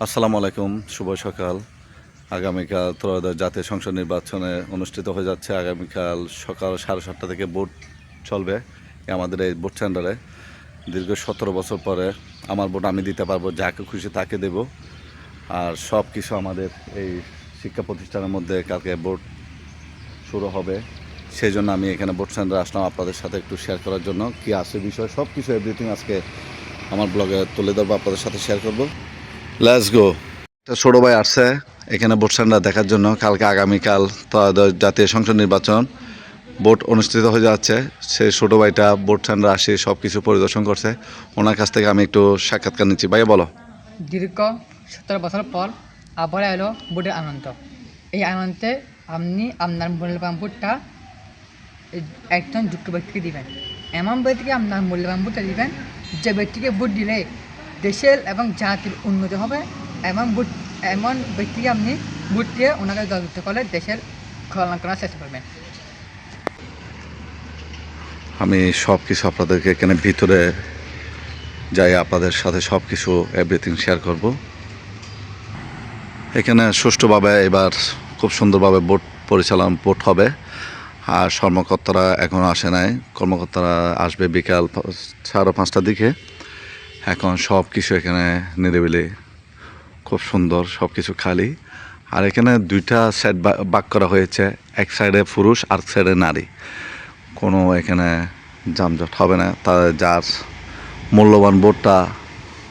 আসসালামু আলাইকুম, শুভ সকাল। আগামীকাল ত্রয়োদশ জাতীয় সংসদ নির্বাচনে অনুষ্ঠিত হয়ে যাচ্ছে। আগামীকাল সকাল 7:30 থেকে ভোট চলবে আমাদের এই ভোট সেন্টারে। দীর্ঘ 17 বছর পরে আমার ভোট আমি দিতে পারবো, যাকে খুশি তাকে দেব। আর সব কিছু আমাদের এই শিক্ষা প্রতিষ্ঠানের মধ্যে কালকে ভোট শুরু হবে। সেই জন্য আমি এখানে ভোট সেন্টারে আসলাম আপনাদের সাথে একটু শেয়ার করার জন্য। কি আছে বিষয় সব কিছু এভরিথিং আজকে আমার ব্লগে তুলে ধরবো, আপনাদের সাথে শেয়ার করবো। Let's go. ছোটো ভাই আসছে এখানে ভোট সেন্টার দেখার জন্য। কালকে আগামীকাল ত্রয়োদশ জাতীয় সংসদ নির্বাচন, ভোট অনুষ্ঠিত হয়ে যাচ্ছে। সেই ছোটো ভাইটা ভোট সেন্টার আসে সব কিছু পরিদর্শন করছে। ওনার কাছ থেকে আমি একটু সাক্ষাৎকার নিচ্ছি। ভাইয়া বলো। দীর্ঘ 17 বছর পর আবার এলো ভোটের আনন্দ। এই আনন্দে আপনি আপনার মূল্যবান ভোটটা একজন যোগ্য ব্যক্তিকে দিবেন। এমন ব্যক্তিকে আপনার মূল্যবান ভোটটা দিবেন যে ব্যক্তিকে ভোট দিলে দেশের এবং জাতির উন্নতি হবে। এমন ব্যক্তিকে আপনি ভোট দিয়ে ওনাকে জয়যুক্ত করলে দেশের কল্যাণ করার চেষ্টা করবেন। আমি সব কিছু আপনাদেরকে এখানে ভিতরে যাই আপনাদের সাথে সব কিছু এভরিথিং শেয়ার করব। এখানে সুষ্ঠুভাবে এবার খুব সুন্দরভাবে ভোট হবে। আর কর্মকর্তারা এখনও আসে নাই। কর্মকর্তারা আসবে বিকাল 5:30টার দিকে। এখন সব কিছু এখানে নিরিবিলি, খুব সুন্দর, সব কিছু খালি। আর এখানে দুইটা সাইড ভাগ করা হয়েছে, এক সাইডে পুরুষ আর সাইডে নারী। কোনো এখানে যানজট হবে না। যার মূল্যবান ভোটটা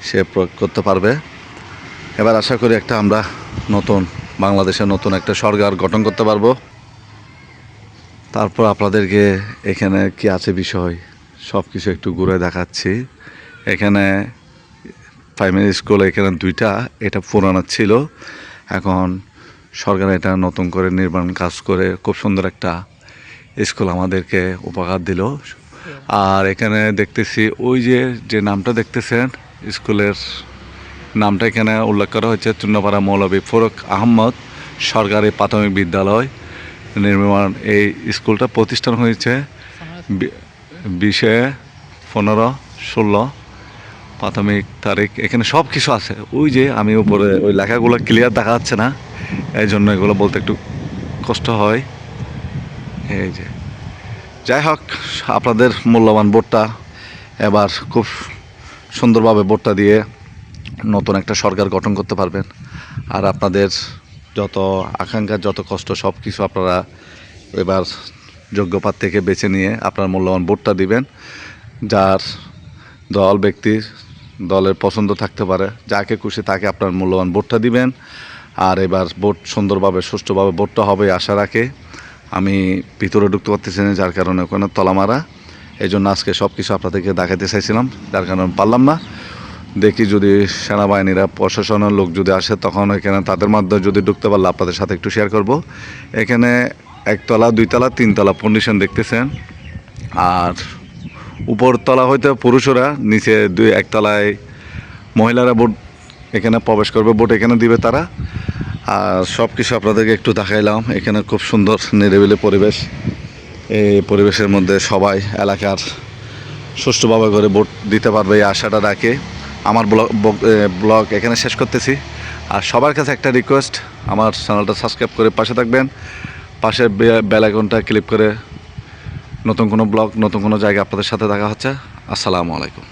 সে প্রয়োগ করতে পারবে। এবার আশা করি আমরা বাংলাদেশের নতুন একটা সরকার গঠন করতে পারবো। তারপর আপনাদেরকে এখানে কি আছে বিষয় সব কিছু একটু ঘুরে দেখাচ্ছি। এখানে প্রাইমারি স্কুল এখানে দুইটা, এটা পুরানো ছিল। এখন সরকার এটা নতুন করে নির্মাণ কাজ করে খুব সুন্দর একটা স্কুল আমাদেরকে উপহার দিল। আর এখানে দেখতেছি ওই যে নামটা দেখতেছেন, স্কুলের নামটা এখানে উল্লেখ করা হয়েছে, চুন্নাপাড়া মৌলভী ফারুক আহমদ সরকারি প্রাথমিক বিদ্যালয় নির্মাণ। এই স্কুলটা প্রতিষ্ঠান হয়েছে 20-15-16 প্রাথমিক তারিখ। এখানে সব কিছু আছে। ওই যে আমি উপরে ওই লেখাগুলো ক্লিয়ার দেখা যাচ্ছে না, এই জন্য এগুলো বলতে একটু কষ্ট হয়। এই যে যাই হোক, আপনাদের মূল্যবান ভোটটা এবার খুব সুন্দরভাবে ভোটটা দিয়ে নতুন একটা সরকার গঠন করতে পারবেন। আর আপনাদের যত আকাঙ্ক্ষা, যত কষ্ট, সব কিছু আপনারা এবার যোগ্যপাত থেকে বেছে নিয়ে আপনার মূল্যবান ভোটটা দিবেন। যার দলের পছন্দ থাকতে পারে, যাকে খুশি তাকে আপনার মূল্যবান ভোটটা দিবেন। আর এবার ভোট সুন্দরভাবে সুষ্ঠুভাবে ভোটটা হবে আশা রাখে। আমি ভিতরে ঢুকতে পারতেছি না, যার কারণে ওখানে তলামারা। এই জন্য আজকে সব কিছু আপনাদেরকে দেখাতে চাইছিলাম, যার কারণে পারলাম না। দেখি যদি সেনাবাহিনীরা, প্রশাসনের লোক যদি আসে তখন এখানে তাদের মাধ্যমে যদি ঢুকতে পারলে আপনাদের সাথে একটু শেয়ার করব। এখানে 1তলা, 2তলা, 3তলা কন্ডিশন দেখতেছেন। আর উপরতলা হইতে পুরুষরা, নিচে 1তলায় মহিলারা ভোট এখানে প্রবেশ করবে, ভোট এখানে দিবে তারা। আর সব কিছু আপনাদেরকে একটু দেখাইলাম। এখানে খুব সুন্দর নিরিবিলি পরিবেশ। এই পরিবেশের মধ্যে সবাই এলাকার সুষ্ঠুভাবে করে ভোট দিতে পারবে এই আশাটা রাখে আমার ব্লগ এখানে শেষ করতেছি। আর সবার কাছে একটা রিকোয়েস্ট, আমার চ্যানেলটা সাবস্ক্রাইব করে পাশে থাকবেন। পাশের বেল আইকনটা ক্লিক করে নতুন কোনো ব্লগ, নতুন কোনো জায়গা আপনাদের সাথে দেখা হচ্ছে। আসসালামু আলাইকুম।